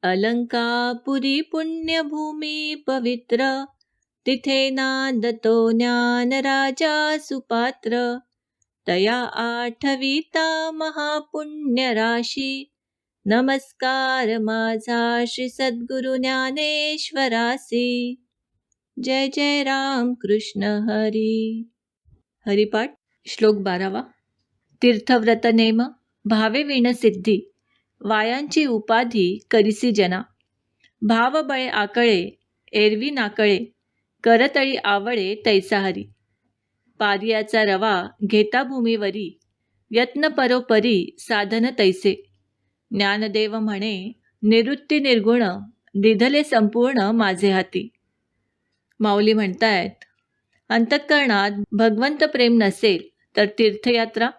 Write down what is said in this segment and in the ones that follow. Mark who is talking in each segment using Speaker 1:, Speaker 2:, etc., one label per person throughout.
Speaker 1: अलंकापुरी पुण्यभूमी पवित्र, तिथे नांदतो ज्ञान राजा सुपात्र. तया आठविता महापुण्य राशी, नमस्कार माझा श्री सद्गुरु ज्ञानेश्वरासी. जय जय राम कृष्ण हरी. हरिपाठ श्लोक 12. तीर्थव्रत नेम भावे विण सिद्धी, वायांची उपाधी करिसी जना. भावबळे आकळे एरवी नाकळे, करतळी आवळे तैसा हरी. पारियाचा रवा घेता भूमीवरी, यत्न परोपरी साधन तैसे. ज्ञानदेव म्हणे निवृत्ती निर्गुण, दिधले संपूर्ण माझे हाती. माऊली म्हणतायत, अंतःकरणात भगवंत प्रेम नसेल तर तीर्थयात्रा,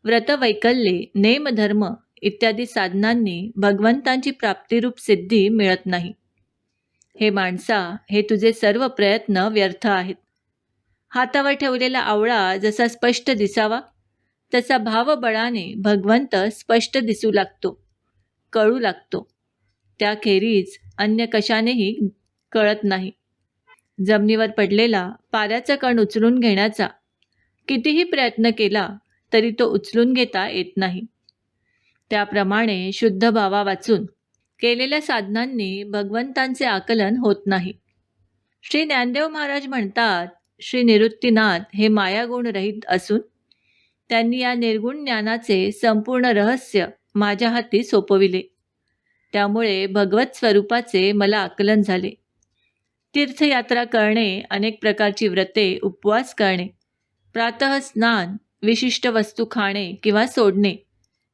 Speaker 1: व्रतवैकल्ये, नेमधर्म इत्यादी साधनांनी भगवंतांची प्राप्तिरूप सिद्धी मिळत नाही. हे माणसा, हे तुझे सर्व प्रयत्न व्यर्थ आहेत. हातावर ठेवलेला आवळा जसा स्पष्ट दिसावा, तसा भावबळाने भगवंत स्पष्ट दिसू लागतो, कळू लागतो. त्याखेरीज अन्य कशानेही कळत नाही. जमिनीवर पडलेला पाऱ्याचा कण उचलून घेण्याचा कितीही प्रयत्न केला तरी तो उचलून घेता येत नाही. त्याप्रमाणे शुद्ध भावा वाचून केलेल्या साधनांनी भगवंतांचे आकलन होत नाही. श्री ज्ञानदेव महाराज म्हणतात, श्री निवृत्तीनाथ हे मायागुण रहित असून त्यांनी या निर्गुण ज्ञानाचे संपूर्ण रहस्य माझ्या हाती सोपविले. त्यामुळे भगवत स्वरूपाचे मला आकलन झाले. तीर्थयात्रा करणे, अनेक प्रकारची व्रते, उपवास करणे, प्रातः स्नान, विशिष्ट वस्तू खाणे किंवा सोडणे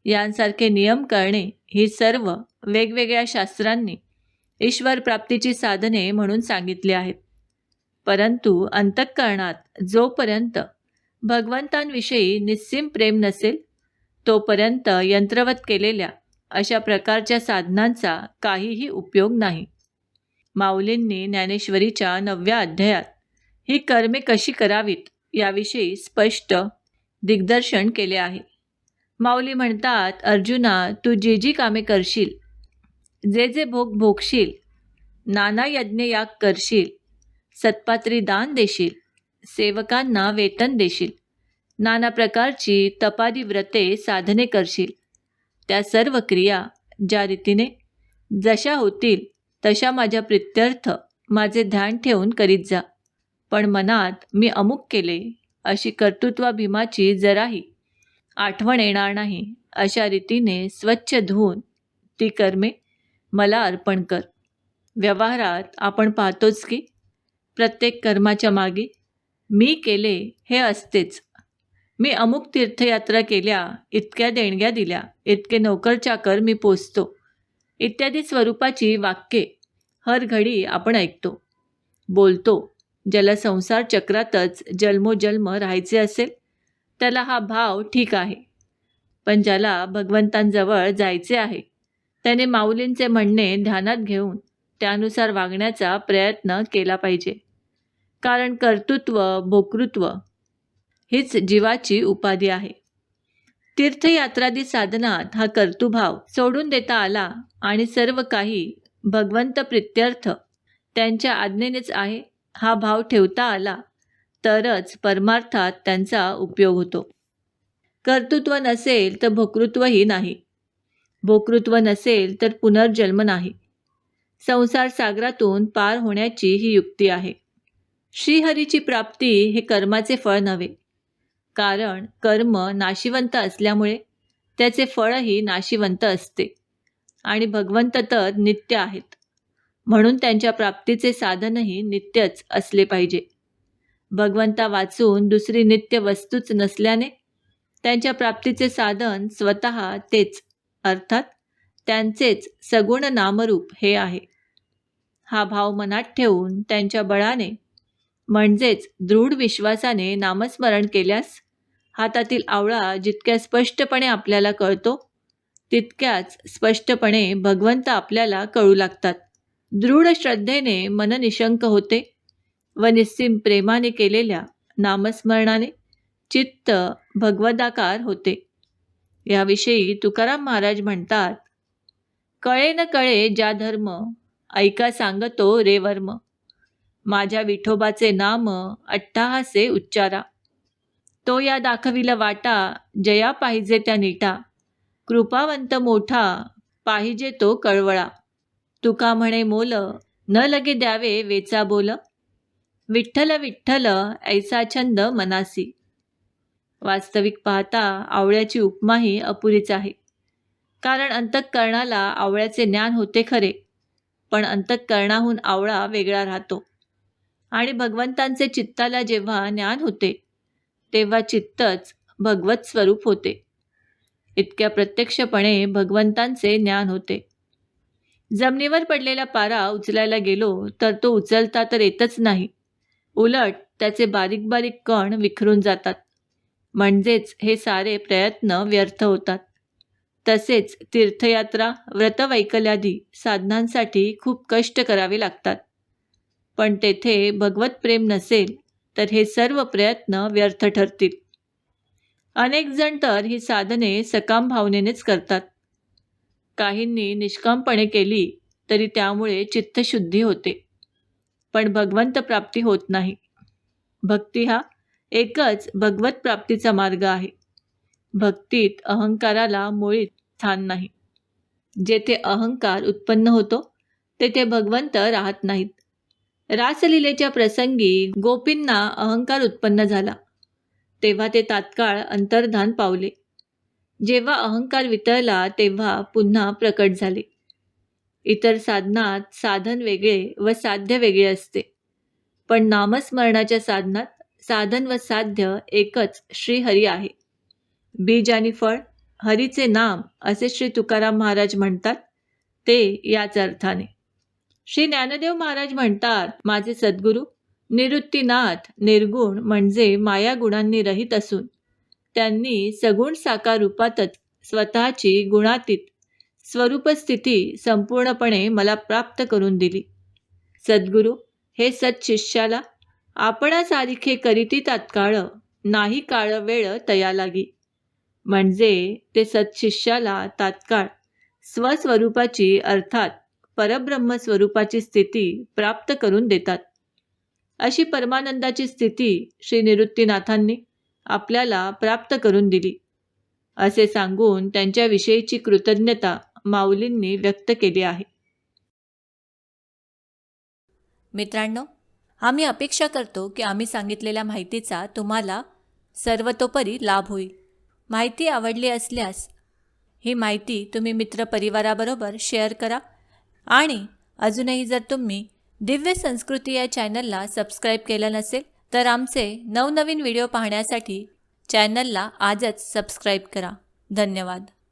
Speaker 1: यांसारखे नियम करणे ही सर्व वेगवेगळ्या शास्त्रांनी ईश्वर प्राप्तीची साधने म्हणून सांगितली आहेत. परंतु अंतःकरणात जोपर्यंत भगवंतांविषयी निस्सीम प्रेम नसेल तोपर्यंत यंत्रवत केलेल्या अशा प्रकारच्या साधनांचा काहीही उपयोग नाही. माऊलींनी ज्ञानेश्वरीच्या 9व्या अध्यायात ही कर्मे कशी करावीत याविषयी स्पष्ट दिग्दर्शन केले आहे. माऊली म्हणतात, अर्जुना, तू जी जी कामे करशील, जे जे भोग भोगशील, नाना यज्ञ याग करशील, सत्पात्री दान देशील, सेवकांना वेतन देशील, नाना प्रकारची तपादी व्रते साधने करशील, त्या सर्व क्रिया ज्या रीतीने जशा होतील तशा माझ्या प्रित्यर्थ माझे ध्यान ठेवून करीत जा. पण मनात मी अमुक केले अशी कर्तृत्वाभिमाची जराही आठवण येणार नाही, अशा रीतीने स्वच्छ धुवून ती कर्मे मला अर्पण कर. व्यवहारात आपण पाहतोच की प्रत्येक कर्माच्या मागे मी केले हे असतेच. मी अमुक तीर्थयात्रा केल्या, इतक्या देणग्या दिल्या, इतके नोकरचाकर मी पोचतो इत्यादी स्वरूपाची वाक्ये हर घडी आपण ऐकतो, बोलतो. ज्याला संसार चक्रातच जन्मोजन्म राहायचे असेल त्याला हा भाव ठीक आहे. पण ज्याला भगवंतांजवळ जायचे आहे त्याने माऊलींचे म्हणणे ध्यानात घेऊन त्यानुसार वागण्याचा प्रयत्न केला पाहिजे. कारण कर्तृत्व, भोक्तृत्व हीच जीवाची उपाधी आहे. तीर्थयात्रादी साधनात हा कर्तृभाव सोडून देता आला आणि सर्व काही भगवंत प्रित्यर्थ त्यांच्या आज्ञेनेच आहे हा भाव ठेवता आला तरच परमार्थात त्यांचा उपयोग होतो. कर्तृत्व नसेल तर भोक्तृत्वही नाही, भोक्तृत्व नसेल तर पुनर्जन्म नाही. संसार सागरातून पार होण्याची ही युक्ती आहे. श्रीहरीची प्राप्ती हे कर्माचे फळ नव्हे, कारण कर्म नाशिवंत असल्यामुळे त्याचे फळही नाशिवंत असते आणि भगवंत तर नित्य आहेत, म्हणून त्यांच्या प्राप्तीचे साधनही नित्यच असले पाहिजे. भगवंता वाचून दुसरी नित्य वस्तूच नसल्याने त्यांच्या प्राप्तीचे साधन स्वतः तेच, अर्थात त्यांचेच सगुण नामरूप हे आहे. हा भाव मनात ठेवून त्यांच्या बळाने म्हणजेच दृढ विश्वासाने नामस्मरण केल्यास हातातील आवळा जितक्या स्पष्टपणे आपल्याला कळतो तितक्याच स्पष्टपणे भगवंत आपल्याला कळू लागतात. दृढ श्रद्धेने मन निशंक होते व निस्सीम प्रेमाने केलेल्या नामस्मरणाने चित्त भगवदाकार होते. याविषयी तुकाराम महाराज म्हणतात, कळे न कळे ज्या धर्म, ऐका सांगतो रे वर्म. माझ्या विठोबाचे नाम अट्टाहासे उच्चारा. तो या दाखविला वाटा, जया पाहिजे त्या नीटा. कृपावंत मोठा, पाहिजे तो कळवळा. तुका म्हणे मोल, न लगे द्यावे वेचा बोल. विठ्ठल विठ्ठल ऐसा छंद मनासी. वास्तविक पाहता आवळ्याची उपमाही अपुरीच आहे. कारण अंतःकरणाला आवळ्याचे ज्ञान होते खरे, पण अंतःकरणाहून आवळा वेगळा राहतो. आणि भगवंतांचे चित्ताला जेव्हा ज्ञान होते, तेव्हा चित्तच भगवत स्वरूप होते. इतक्या प्रत्यक्षपणे भगवंतांचे ज्ञान होते. जमिनीवर पडलेला पारा उचलायला गेलो तर तो उचलता तर येतच नाही, उलट त्याचे बारीक बारीक कण विखरून जातात. म्हणजेच हे सारे प्रयत्न व्यर्थ होतात. तसेच तीर्थयात्रा, व्रतवैकल्यादी साधनांसाठी खूप कष्ट करावे लागतात. पण तेथे भगवत प्रेम नसेल तर हे सर्व प्रयत्न व्यर्थ ठरतील. अनेक जण तर ही साधने सकाम भावनेनेच करतात. काहींनी निष्कामपणे केली तरी त्यामुळे चित्तशुद्धी होते, पण भगवंत प्राप्ती होत नाही. भक्ती हा एकच भगवत प्राप्तीचा मार्ग आहे. भक्तीत अहंकाराला मुळीच स्थान नाही. जेथे अहंकार उत्पन्न होतो तेथे भगवंत राहत नाहीत. रासलीलेच्या प्रसंगी गोपींना अहंकार उत्पन्न झाला, तेव्हा ते तात्काळ अंतर्धान पावले. जेव्हा अहंकार वितळला तेव्हा पुन्हा प्रकट झाले. इतर साधनात साधन वेगळे व साध्य वेगळे असते, पण नामस्मरणाच्या साधनात साधन व साध्य एकच श्रीहरी आहे. बीज आणि फळ हरीचे नाम असे श्री तुकाराम महाराज म्हणतात, ते याच अर्थाने. श्री ज्ञानदेव महाराज म्हणतात, माझे सद्गुरू निवृत्तीनाथ निर्गुण म्हणजे माया गुणांनी रहित असून त्यांनी सगुण साकार रूपातच स्वतःची गुणातीत स्वरूपस्थिती संपूर्णपणे मला प्राप्त करून दिली. सद्गुरू हे सत्शिष्याला आपणासारिखे करीती तात्काळ, नाही काळ वेळ तया लागी. म्हणजे ते सत्शिष्याला तात्काळ स्वस्वरूपाची अर्थात परब्रह्म स्वरूपाची स्थिती प्राप्त करून देतात. अशी परमानंदाची स्थिती श्री निवृत्तीनाथांनी आपल्याला प्राप्त करून दिली, असे सांगून त्यांच्याविषयीची कृतज्ञता माऊलींनी व्यक्त केली आहे.
Speaker 2: मित्रांनो, आम्ही अपेक्षा करतो की आम्ही सांगितलेल्या माहितीचा तुम्हाला सर्वतोपरी लाभ होईल. माहिती आवडली असल्यास ही माहिती तुम्ही मित्रपरिवाराबरोबर शेअर करा. आणि अजूनही जर तुम्ही दिव्य संस्कृती या चॅनलला सबस्क्राईब केलं नसेल तर आमचे नवनवीन व्हिडिओ पाहण्यासाठी चॅनलला आजच सबस्क्राईब करा. धन्यवाद.